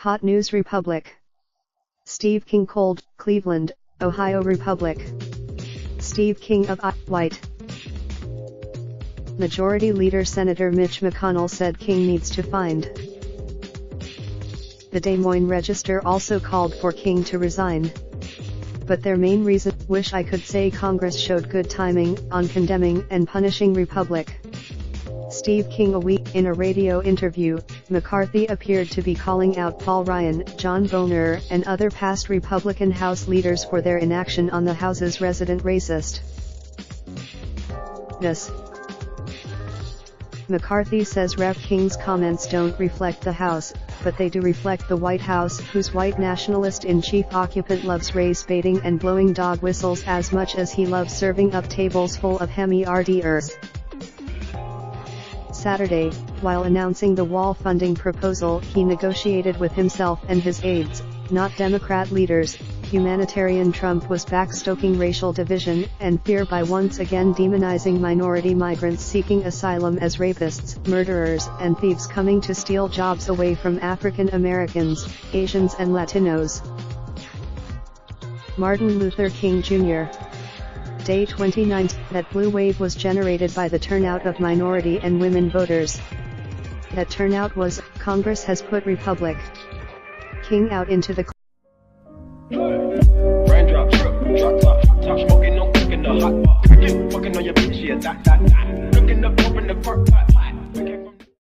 Hot News Republic. Steve King Cold, Cleveland, Ohio Republic. Steve King of White. Majority Leader Senator Mitch McConnell said King needs to find. The Des Moines Register also called for King to resign. But their main reason, wish I could say Congress showed good timing, on condemning and punishing Republic. Steve King. A week in a radio interview, McCarthy appeared to be calling out Paul Ryan, John Boehner, and other past Republican House leaders for their inaction on the House's resident racist. McCarthy says Rev. King's comments don't reflect the House, but they do reflect the White House, whose white nationalist-in-chief occupant loves race baiting and blowing dog whistles as much as he loves serving up tables full of hors Saturday, while announcing the wall funding proposal, he negotiated with himself and his aides, not Democrat leaders. Humanitarian Trump was backstoking racial division and fear by once again demonizing minority migrants seeking asylum as rapists, murderers, and thieves coming to steal jobs away from African Americans, Asians and Latinos. Martin Luther King Jr. Day 29. That blue wave was generated by the turnout of minority and women voters. That turnout was, Congress has put Republic King out into the Raindrop, drop top smoking, no cooking the hot pot. Fucking on your bitch, yeah, that. Looking up, open the park pot.